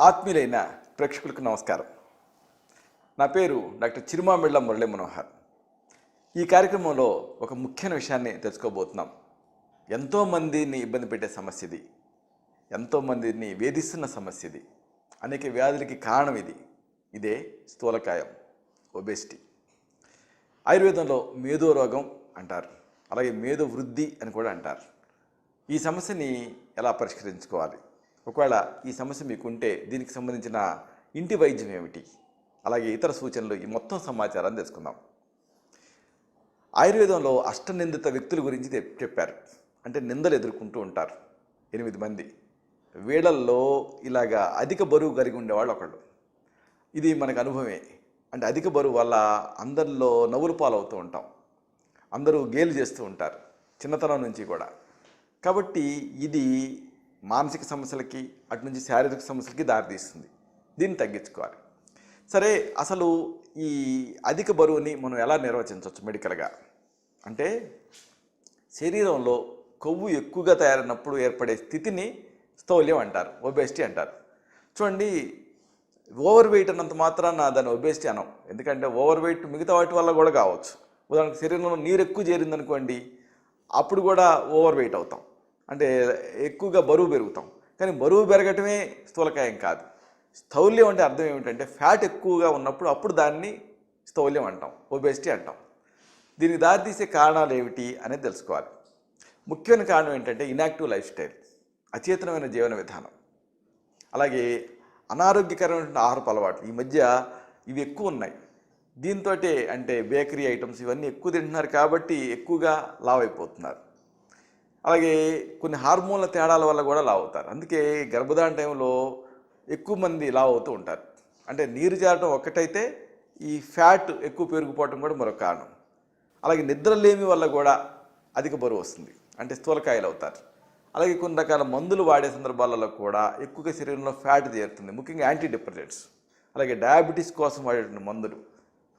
ఆత్మీయులైన ప్రేక్షకులకు నమస్కారం. నా పేరు డాక్టర్ చిరుమామిళ్ళ మురళీ మనోహర్. ఈ కార్యక్రమంలో ఒక ముఖ్యమైన విషయాన్ని తెలుసుకోబోతున్నాం. ఎంతోమందిని ఇబ్బంది పెట్టే సమస్య ఇది, ఎంతోమందిని వేధిస్తున్న సమస్య ఇది, అనేక వ్యాధులకి కారణం ఇదే స్థూలకాయం, ఒబేసిటీ. ఆయుర్వేదంలో మేధో రోగం అంటారు, అలాగే మేధో వృద్ధి అని కూడా అంటారు. ఈ సమస్యని ఎలా పరిష్కరించుకోవాలి, ఒకవేళ ఈ సమస్య మీకు ఉంటే దీనికి సంబంధించిన ఇంటి వైద్యం ఏమిటి, అలాగే ఇతర సూచనలు, ఈ మొత్తం సమాచారాన్ని తెలుసుకుందాం. ఆయుర్వేదంలో అష్టనిందిత వ్యక్తుల గురించి చెప్పారు. అంటే నిందలు ఎదుర్కొంటూ ఉంటారు 8 మంది. వీళ్ళల్లో ఇలాగా అధిక బరువు కలిగి ఉండేవాళ్ళు ఒకళ్ళు. ఇది మనకు అనుభవమే. అంటే అధిక బరువు వల్ల అందరిలో నవ్వులు పాలవుతూ ఉంటాం, అందరూ గేలు చేస్తూ ఉంటారు చిన్నతనం నుంచి కూడా. కాబట్టి ఇది మానసిక సమస్యలకి, అటు నుంచి శారీరక సమస్యలకి దారితీస్తుంది. దీన్ని తగ్గించుకోవాలి. సరే, అసలు ఈ అధిక బరువుని మనం ఎలా నిర్వచించవచ్చు మెడికల్గా అంటే, శరీరంలో కొవ్వు ఎక్కువగా తయారైనప్పుడు ఏర్పడే స్థితిని స్థౌల్యం అంటారు, ఒబేసిటీ అంటారు. చూడండి, ఓవర్ వెయిట్ అన్నంత మాత్రాన దాన్ని ఒబేసిటీ అనం. ఎందుకంటే ఓవర్ వెయిట్ మిగతా వాటి వల్ల కూడా కావచ్చు. ఉదాహరణకు శరీరంలో నీరు ఎక్కువ చేరిందనుకోండి, అప్పుడు కూడా ఓవర్ వెయిట్ అవుతాం, అంటే ఎక్కువగా బరువు పెరుగుతాం. కానీ బరువు పెరగటమే స్థూలకాయం కాదు. స్థౌల్యం అంటే అర్థం ఏమిటంటే ఫ్యాట్ ఎక్కువగా ఉన్నప్పుడు అప్పుడు దాన్ని స్థౌల్యం అంటాం, ఒబేసిటీ అంటాం. దీనికి దారితీసే కారణాలు ఏమిటి అనేది తెలుసుకోవాలి. ముఖ్యమైన కారణం ఏంటంటే ఇన్యాక్టివ్ లైఫ్ స్టైల్, అచేతనమైన జీవన విధానం, అలాగే అనారోగ్యకరమైన ఆహారపు అలవాట్లు. ఈ మధ్య ఇవి ఎక్కువ ఉన్నాయి. దీంతో అంటే బేకరీ ఐటమ్స్ ఇవన్నీ ఎక్కువ తింటున్నారు కాబట్టి ఎక్కువగా లావు అయిపోతున్నారు. అలాగే కొన్ని హార్మోన్ల తేడాల వల్ల కూడా లావు అవుతారు. అందుకే గర్భధారణ టైంలో ఎక్కువ మంది లావు అవుతూ ఉంటారు. అంటే నీరు చేరడం ఒక్కటైతే ఈ ఫ్యాట్ ఎక్కువ పెరిగిపోవడం కూడా మరొక కారణం. అలాగే నిద్రలేమి వల్ల కూడా అధిక బరువు వస్తుంది, అంటే స్థూలకాయలు అవుతారు. అలాగే కొన్ని రకాల మందులు వాడే సందర్భాలలో కూడా ఎక్కువగా శరీరంలో ఫ్యాట్ చేరుతుంది, ముఖ్యంగా యాంటీ డిప్రెసెంట్స్. అలాగే డయాబెటీస్ కోసం వాడేటువంటి మందులు,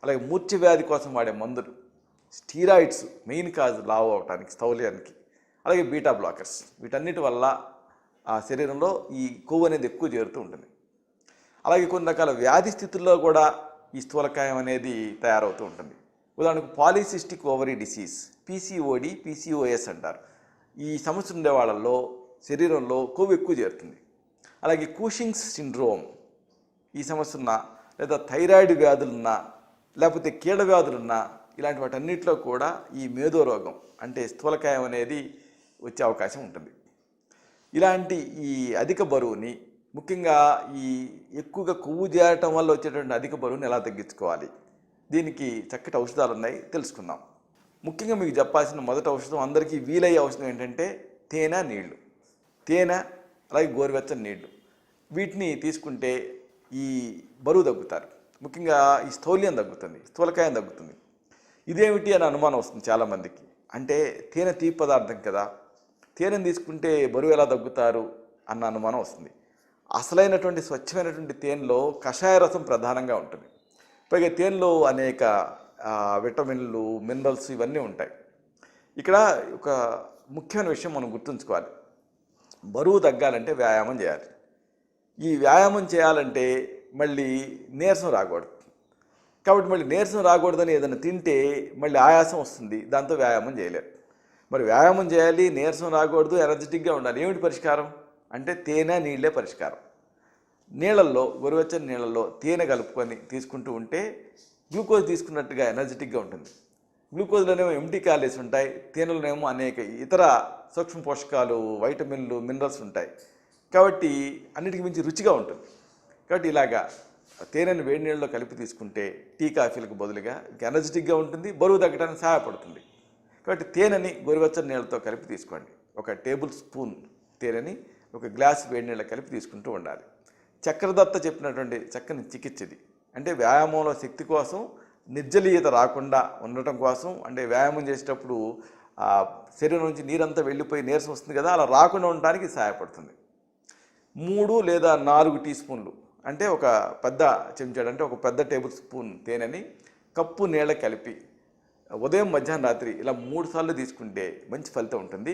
అలాగే మూర్ఛ వ్యాధి కోసం వాడే మందులు, స్టీరాయిడ్స్ మెయిన్ కాజ్ లావు అవడానికి, స్థౌల్యానికి. అలాగే బీటా బ్లాకర్స్, వీటన్నిటి వల్ల ఆ శరీరంలో ఈ కొవ్వు అనేది ఎక్కువ చేరుతూ ఉంటుంది. అలాగే కొన్ని రకాల వ్యాధి స్థితుల్లో కూడా ఈ స్థూలకాయం అనేది తయారవుతూ ఉంటుంది. ఉదాహరణకు polycystic ovary disease, PCOD, PCOS అంటారు. ఈ సమస్య ఉండే వాళ్ళల్లో శరీరంలో కొవ్వు ఎక్కువ చేరుతుంది. అలాగే కూషింగ్స్ సిండ్రోమ్, ఈ సమస్య ఉన్నా, లేదా థైరాయిడ్ వ్యాధులున్నా, లేకపోతే కీళ్ళ వ్యాధులున్నా, ఇలాంటి వాటన్నిటిలో కూడా ఈ మేధో రోగం అంటే స్థూలకాయం అనేది వచ్చే అవకాశం ఉంటుంది. ఇలాంటి ఈ అధిక బరువుని, ముఖ్యంగా ఈ ఎక్కువగా కొవ్వు చేరటం వల్ల వచ్చేటువంటి అధిక బరువుని ఎలా తగ్గించుకోవాలి, దీనికి చక్కటి ఔషధాలు ఉన్నాయి, తెలుసుకుందాం. ముఖ్యంగా మీకు చెప్పాల్సిన మొదటి ఔషధం, అందరికీ వీలయ్యే ఔషధం ఏంటంటే తేనె, నీళ్లు. తేనె అలాగే గోరువెచ్చని నీళ్లు, వీటిని తీసుకుంటే ఈ బరువు తగ్గుతారు. ముఖ్యంగా ఈ స్థౌల్యం తగ్గుతుంది, స్థూలకాయం తగ్గుతుంది. ఇదేమిటి అని అనుమానం వస్తుంది చాలామందికి. అంటే తేనె తీపి పదార్థం కదా, తేనెను తీసుకుంటే బరువు ఎలా తగ్గుతారు అన్న అనుమానం వస్తుంది. అసలైనటువంటి స్వచ్ఛమైనటువంటి తేనెలో కషాయ రసం ప్రధానంగా ఉంటుంది. పైగా తేనెలో అనేక విటమిన్లు, మినరల్స్ ఇవన్నీ ఉంటాయి. ఇక్కడ ఒక ముఖ్యమైన విషయం మనం గుర్తుంచుకోవాలి. బరువు తగ్గాలంటే వ్యాయామం చేయాలి. ఈ వ్యాయామం చేయాలంటే మళ్ళీ నీరసం రాకూడదు. కాబట్టి మళ్ళీ నీరసం రాకూడదని ఏదైనా తింటే మళ్ళీ ఆయాసం వస్తుంది, దాంతో వ్యాయామం చేయలేరు. మరి వ్యాయామం చేయాలి, నీరసం రాకూడదు, ఎనర్జెటిక్గా ఉండాలి. ఏమిటి పరిష్కారం అంటే తేనె, నీళ్ళే పరిష్కారం. నీళ్ళల్లో, గోరువెచ్చని నీళ్ళల్లో తేనె కలుపుకొని తీసుకుంటూ ఉంటే గ్లూకోజ్ తీసుకున్నట్టుగా ఎనర్జెటిక్గా ఉంటుంది. గ్లూకోజ్లోనేమో ఎంటీ క్యాలరీస్ ఉంటాయి, తేనెలోనేమో అనేక ఇతర సూక్ష్మ పోషకాలు, వైటమిన్లు, మినరల్స్ ఉంటాయి. కాబట్టి అన్నిటికీ మించి రుచిగా ఉంటుంది. కాబట్టి ఇలాగా తేనెను వేడి నీళ్ళలో కలిపి తీసుకుంటే టీ, కాఫీలకు బదులుగా ఎనర్జెటిక్గా ఉంటుంది, బరువు తగ్గడానికి సహాయపడుతుంది. కాబట్టి తేనెని గోరువెచ్చని నీళ్ళతో కలిపి తీసుకోండి. 1 టేబుల్ స్పూన్ తేనెని 1 గ్లాస్ వేడి నీళ్ళ కలిపి తీసుకుంటూ ఉండాలి. చక్రదత్త చెప్పినటువంటి చక్కని చికిత్స ఇది. అంటే వ్యాయామంలో శక్తి కోసం, నిర్జలీయత రాకుండా ఉండటం కోసం, అంటే వ్యాయామం చేసేటప్పుడు శరీరం నుంచి నీరంతా వెళ్ళిపోయి నీరసం వస్తుంది కదా, అలా రాకుండా ఉండడానికి సహాయపడుతుంది. 3 లేదా 4 టీ స్పూన్లు, అంటే ఒక పెద్ద చెంచాడు, అంటే ఒక పెద్ద టేబుల్ స్పూన్ తేనెని కప్పు నీళ్ళ కలిపి ఉదయం, మధ్యాహ్నం, రాత్రి ఇలా 3 సార్లు తీసుకుంటే మంచి ఫలితం ఉంటుంది.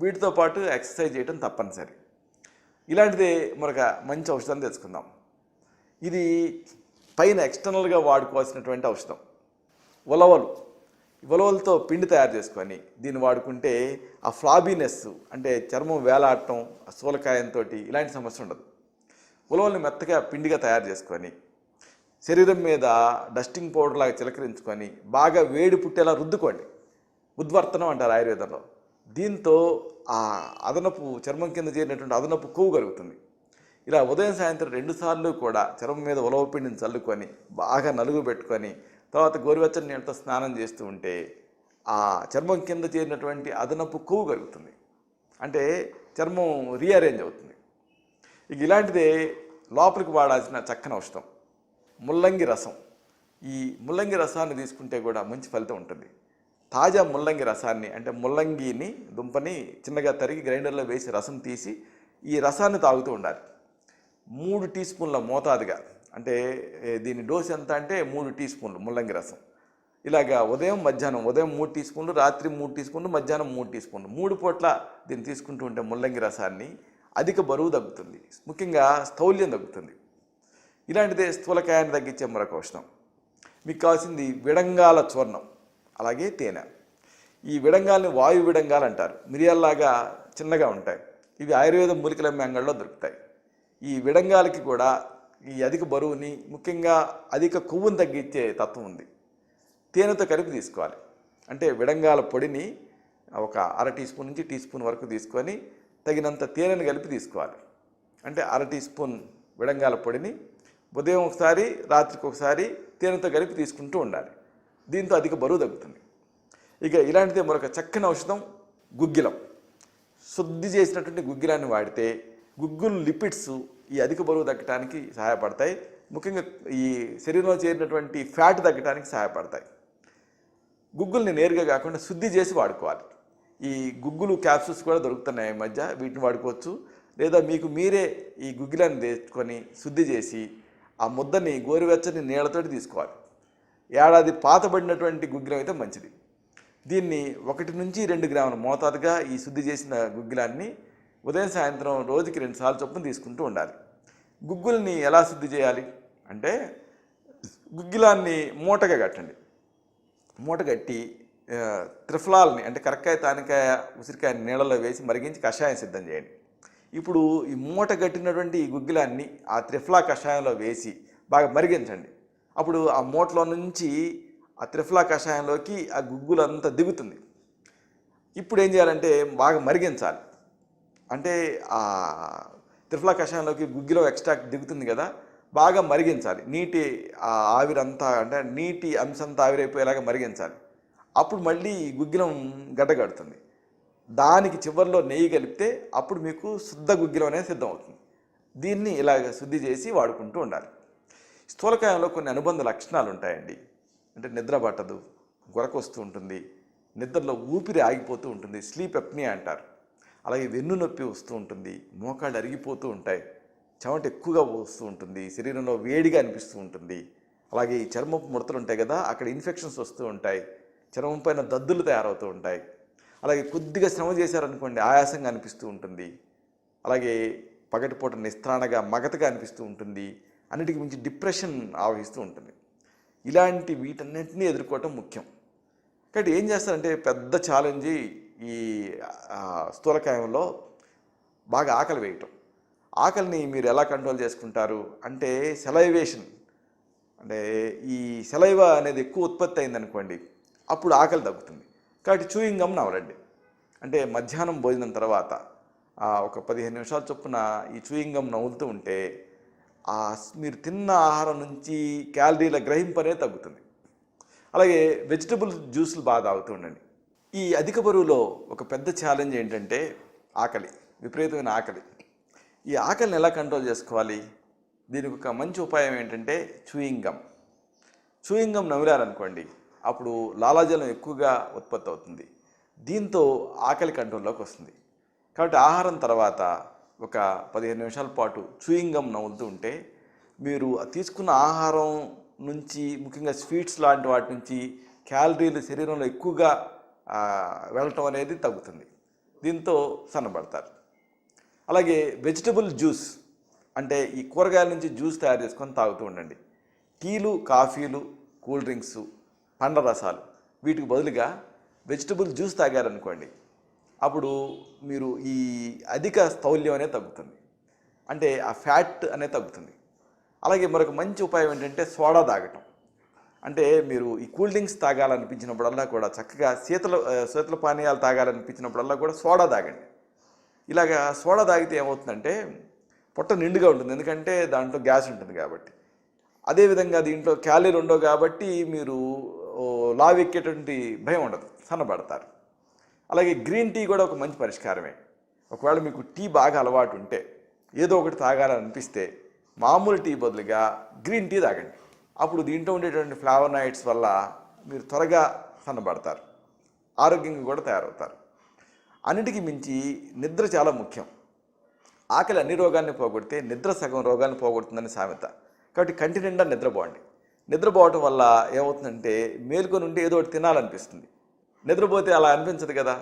వీటితో పాటు ఎక్సర్సైజ్ చేయడం తప్పనిసరి. ఇలాంటిదే మరొక మంచి ఔషధాన్ని తెలుసుకుందాం. ఇది పైన ఎక్స్టర్నల్గా వాడుకోవాల్సినటువంటి ఔషధం. ఉలవలు. ఉలవలతో పిండి తయారు చేసుకొని దీన్ని వాడుకుంటే ఆ ఫ్లాబీనెస్ అంటే చర్మం వేలాడటం, స్థూలకాయంతో ఇలాంటి సమస్య ఉండదు. ఉలవల్ని మెత్తగా పిండిగా తయారు చేసుకొని శరీరం మీద డస్టింగ్ పౌడర్ లాగా చిలకరించుకొని బాగా వేడి పుట్టేలా రుద్దుకోండి. ఉద్వర్తనం అంటారు ఆయుర్వేదంలో. దీంతో ఆ అదనపు చర్మం కింద చేరినటువంటి అదనపు కొవ్వు కలుగుతుంది. ఇలా ఉదయం సాయంత్రం 2 సార్లు కూడా చర్మం మీద ఉలవ పిండిని చల్లుకొని బాగా నలుగు పెట్టుకొని తర్వాత గోరువెచ్చని నీళ్ళతో స్నానం చేస్తూ ఉంటే ఆ చర్మం కింద చేరినటువంటి అదనపు కొవ్వు కలుగుతుంది. అంటే చర్మం రీఅరేంజ్ అవుతుంది. ఇక ఇలాంటిదే లోపలికి వాడాల్సిన చక్కని ఔషధం ముల్లంగి రసం. ఈ ముల్లంగి రసాన్ని తీసుకుంటే కూడా మంచి ఫలితం ఉంటుంది. తాజా ముల్లంగి రసాన్ని అంటే ముల్లంగిని దుంపని చిన్నగా తరిగి గ్రైండర్లో వేసి రసం తీసి ఈ రసాన్ని తాగుతూ ఉండాలి. 3 టీ స్పూన్ల మోతాదుగా, అంటే దీని డోస్ ఎంత అంటే 3 టీ స్పూన్లు ముల్లంగి రసం. ఇలాగా ఉదయం మధ్యాహ్నం, ఉదయం 3 టీ స్పూన్లు, రాత్రి 3 టీ స్పూన్లు, మధ్యాహ్నం 3 టీ స్పూన్లు, 3 పూట్ల దీన్ని తీసుకుంటూ ఉంటే ముల్లంగి రసాన్ని అధిక బరువు తగ్గుతుంది, ముఖ్యంగా స్థౌల్యం తగ్గుతుంది. ఇలాంటిదే స్థూలకాయాన్ని తగ్గించే మరొక ఔషధం. మీకు కావాల్సింది విడంగాల చూర్ణం, అలాగే తేనె. ఈ విడంగాల్ని వాయు విడంగాలు అంటారు. మిరియాల్లాగా చిన్నగా ఉంటాయి. ఇవి ఆయుర్వేద మూలికల అంగళ్ళలో దొరుకుతాయి. ఈ విడంగాలకి కూడా ఈ అధిక బరువుని, ముఖ్యంగా అధిక కొవ్వును తగ్గించే తత్వం ఉంది. తేనెతో కలిపి తీసుకోవాలి. అంటే విడంగాల పొడిని ఒక 1/2 టీ స్పూన్ నుంచి టీ స్పూన్ వరకు తీసుకొని తగినంత తేనెను కలిపి తీసుకోవాలి. అంటే 1/2 టీ స్పూన్ విడంగాల పొడిని ఉదయం ఒకసారి, రాత్రికి ఒకసారి తేనెతో కలిపి తీసుకుంటూ ఉండాలి. దీంతో అధిక బరువు తగ్గుతుంది. ఇక ఇలాంటిదే మరొక చక్కని ఔషధం గుగ్గిలం. శుద్ధి చేసినటువంటి గుగ్గిలాన్ని వాడితే గుగ్గులు లిపిడ్స్ ఈ అధిక బరువు తగ్గడానికి సహాయపడతాయి. ముఖ్యంగా ఈ శరీరంలో చేరినటువంటి ఫ్యాట్ తగ్గడానికి సహాయపడతాయి. గుగ్గుల్ని నేరుగా కాకుండా శుద్ధి చేసి వాడుకోవాలి. ఈ గుగ్గులు క్యాప్సూల్స్ కూడా దొరుకుతున్నాయి ఈ మధ్య, వీటిని వాడుకోవచ్చు. లేదా మీకు మీరే ఈ గుగ్గిలాన్ని తెచ్చుకొని శుద్ధి చేసి ఆ ముద్దని గోరువెచ్చని నీళ్ళతోటి తీసుకోవాలి. ఏడాది పాతబడినటువంటి గుగ్గిలం అయితే మంచిది. దీన్ని 1 నుంచి 2 గ్రాముల మోతాదుగా ఈ శుద్ధి చేసిన గుగ్గిలాన్ని ఉదయం సాయంత్రం రోజుకి 2 సార్లు చొప్పున తీసుకుంటూ ఉండాలి. గుగ్గుల్ని ఎలా శుద్ధి చేయాలి అంటే గుగ్గిలాన్ని మూటగా కట్టండి. మూట కట్టి త్రిఫలాల్ని అంటే కరక్కాయ, తానికాయ, ఉసిరికాయ నీళ్ళలో వేసి మరిగించి కషాయం సిద్ధం చేయండి. ఇప్పుడు ఈ మూట కట్టినటువంటి ఈ గుగ్గిలాన్ని ఆ త్రిఫలా కషాయంలో వేసి బాగా మరిగించండి. అప్పుడు ఆ మూటలో నుంచి ఆ త్రిఫలా కషాయంలోకి ఆ గుగ్గులంతా దిగుతుంది. ఇప్పుడు ఏం చేయాలంటే బాగా మరిగించాలి. అంటే ఆ త్రిఫలా కషాయంలోకి గుగ్గిలో ఎక్స్ట్రాక్ట్ దిగుతుంది కదా, బాగా మరిగించాలి. నీటి ఆవిరంతా అంటే నీటి అంశంతా ఆవిరైపోయేలాగా మరిగించాలి. అప్పుడు మళ్ళీ ఈ గుగ్గిలం గడ్డగడుతుంది. దానికి చివరిలో నెయ్యి కలిపితే అప్పుడు మీకు శుద్ధ గుగ్గిలం అనేది సిద్ధం అవుతుంది. దీన్ని ఇలాగ శుద్ధి చేసి వాడుకుంటూ ఉండాలి. స్థూలకాయంలో కొన్ని అనుబంధ లక్షణాలు ఉంటాయండి. అంటే నిద్ర పట్టదు, గురకొస్తూ ఉంటుంది, నిద్రలో ఊపిరి ఆగిపోతూ ఉంటుంది, స్లీప్ ఎప్నియా అంటారు. అలాగే వెన్ను నొప్పి వస్తూ ఉంటుంది, మోకాళ్ళు అరిగిపోతూ ఉంటాయి, చెమట ఎక్కువగా వస్తూ ఉంటుంది, శరీరంలో వేడిగా అనిపిస్తూ ఉంటుంది. అలాగే ఈ చర్మపు ముడతలు ఉంటాయి కదా, అక్కడ ఇన్ఫెక్షన్స్ వస్తూ ఉంటాయి, చర్మం పైన దద్దులు తయారవుతూ ఉంటాయి. అలాగే కొద్దిగా శ్రమ చేశారనుకోండి ఆయాసంగా అనిపిస్తూ ఉంటుంది. అలాగే పగటిపూట నిస్త్రాణగా మగతగా అనిపిస్తూ ఉంటుంది. అన్నిటికీ మించి డిప్రెషన్ ఆవహిస్తూ ఉంటుంది. ఇలాంటి వీటన్నిటిని ఎదుర్కోవటం ముఖ్యం. కాబట్టి ఏం చేస్తారంటే పెద్ద ఛాలెంజ్ ఈ స్థూలకాయంలో బాగా ఆకలి వేయటం. ఆకలిని మీరు ఎలా కంట్రోల్ చేసుకుంటారు అంటే సెలైవేషన్. అంటే ఈ సెలైవా అనేది ఎక్కువ ఉత్పత్తి అయిందనుకోండి, అప్పుడు ఆకలి తగ్గుతుంది. కాబట్టి చూయింగ్ గమ్ నవలండి. అంటే మధ్యాహ్నం భోజనం తర్వాత ఒక 15 నిమిషాల చొప్పున ఈ చూయింగ్ గమ్ నవ్వులుతూ ఉంటే మీరు తిన్న ఆహారం నుంచి క్యాలరీల గ్రహింపు అనేది తగ్గుతుంది. అలాగే వెజిటబుల్ జ్యూసులు బాగా తాగుతూ ఉండండి. ఈ అధిక బరువులో ఒక పెద్ద ఛాలెంజ్ ఏంటంటే ఆకలి, విపరీతమైన ఆకలి. ఈ ఆకలిని ఎలా కంట్రోల్ చేసుకోవాలి? దీనికి ఒక మంచి ఉపాయం ఏంటంటే చూయింగ్ గమ్. చూయింగ్ గమ్ నమిలారనుకోండి, అప్పుడు లాలాజలం ఎక్కువగా ఉత్పత్తి అవుతుంది. దీంతో ఆకలి కంట్రోల్లోకి వస్తుంది. కాబట్టి ఆహారం తర్వాత ఒక 15 నిమిషాల పాటు చూయింగ్ గమ్ నవ్వులుతూ ఉంటే మీరు తీసుకున్న ఆహారం నుంచి, ముఖ్యంగా స్వీట్స్ లాంటి వాటి నుంచి క్యాలరీలు శరీరంలో ఎక్కువగా వెళ్ళటం అనేది తగ్గుతుంది. దీంతో సన్నబడతారు. అలాగే వెజిటబుల్ జ్యూస్ అంటే ఈ కూరగాయల నుంచి జ్యూస్ తయారు చేసుకొని తాగుతూ ఉండండి. టీలు, కాఫీలు, కూల్ డ్రింక్స్, పండ్ల రసాలు వీటికి బదులుగా వెజిటబుల్ జ్యూస్ తాగారనుకోండి, అప్పుడు మీరు ఈ అధిక స్థౌల్యం అనేది తగ్గుతుంది, అంటే ఆ ఫ్యాట్ అనేది తగ్గుతుంది. అలాగే మరొక మంచి ఉపాయం ఏంటంటే సోడా తాగటం. అంటే మీరు ఈ కూల్ డ్రింక్స్ తాగాలనిపించినప్పుడల్లా కూడా చక్కగా శీతల పానీయాలు తాగాలనిపించినప్పుడల్లా కూడా సోడా తాగండి. ఇలాగా సోడా తాగితే ఏమవుతుందంటే పొట్ట నిండుగా ఉంటుంది, ఎందుకంటే దాంట్లో గ్యాస్ ఉంటుంది కాబట్టి. అదేవిధంగా దీంట్లో క్యాలరీలు ఉండవు కాబట్టి మీరు లావెక్కేటువంటి భయం ఉండదు, సన్నబడతారు. అలాగే గ్రీన్ టీ కూడా ఒక మంచి పరిష్కారమే. ఒకవేళ మీకు టీ బాగా అలవాటు ఉంటే, ఏదో ఒకటి తాగాలనిపిస్తే మామూలు టీ బదులుగా గ్రీన్ టీ తాగండి. అప్పుడు దీంట్లో ఉండేటువంటి ఫ్లావనాయిడ్స్ వల్ల మీరు త్వరగా సన్నబడతారు, ఆరోగ్యంగా కూడా తయారవుతారు. అన్నిటికీ మించి నిద్ర చాలా ముఖ్యం. ఆకలి అన్ని రోగాల్ని పోగొడితే నిద్ర సగం రోగాన్ని పోగొడుతుందని సామెత. కాబట్టి కంటి నిండా నిద్రపోండి. నిద్రపోవటం వల్ల ఏమవుతుందంటే మేలుకొని ఉంటే ఏదో ఒకటి తినాలనిపిస్తుంది, నిద్రపోతే అలా అనిపించదు కదా.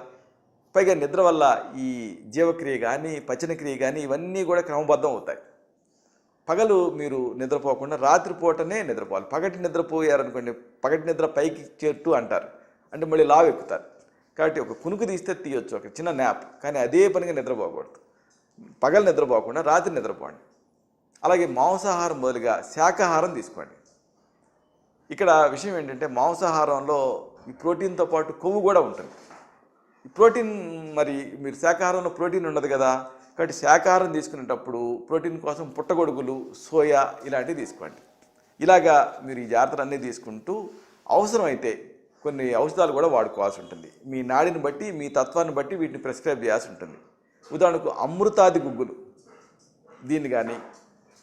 పైగా నిద్ర వల్ల ఈ జీవక్రియ కానీ పచనక్రియ కానీ ఇవన్నీ కూడా క్రమబద్ధం అవుతాయి. పగలు మీరు నిద్రపోకుండా రాత్రిపూటనే నిద్రపోవాలి. పగటి నిద్రపోయారనుకోండి, పగటి నిద్ర పైకి చేట్టు అంటారు, అంటే మళ్ళీ లావు ఎక్కుతారు. కాబట్టి ఒక కునుకు తీస్తే తీయొచ్చు, ఒక చిన్న న్యాప్, కానీ అదే పనిగా నిద్రపోకూడదు. పగలు నిద్రపోకుండా రాత్రి నిద్రపోండి. అలాగే మాంసాహారం బదులుగా శాకాహారం తీసుకోండి. ఇక్కడ విషయం ఏంటంటే మాంసాహారంలో ఈ ప్రోటీన్తో పాటు కొవ్వు కూడా ఉంటుంది. ఈ ప్రోటీన్ మరి మీరు శాకాహారంలో ప్రోటీన్ ఉండదు కదా, కాబట్టి శాకాహారం తీసుకునేటప్పుడు ప్రోటీన్ కోసం పుట్టగొడుగులు, సోయా ఇలాంటివి తీసుకోండి. ఇలాగా మీరు ఈ జాగ్రత్తలన్నీ తీసుకుంటూ అవసరమైతే కొన్ని ఔషధాలు కూడా వాడుకోవాల్సి ఉంటుంది. మీ నాడిని బట్టి, మీ తత్వాన్ని బట్టి వీటిని ప్రిస్క్రైబ్ చేయాల్సి ఉంటుంది. ఉదాహరణకు అమృతాది గుగ్గులు దీన్ని కానీ,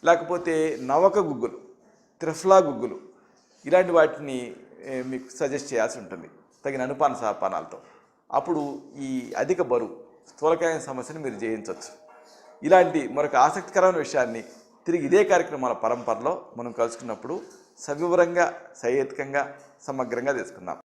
లేకపోతే నవక గుగ్గులు, త్రిఫ్లా గుగ్గులు ఇలాంటి వాటిని మీకు సజెస్ట్ చేయాల్సి ఉంటుంది తగిన అనుపాన సహపానాలతో. అప్పుడు ఈ అధిక బరువు, స్థూలకాయం సమస్యను మీరు జయించవచ్చు. ఇలాంటి మరొక ఆసక్తికరమైన విషయాన్ని తిరిగి ఇదే కార్యక్రమాల పరంపరలో మనం కలుసుకున్నప్పుడు సవివరంగా, సహేతుకంగా, సమగ్రంగా తెలుసుకుందాం.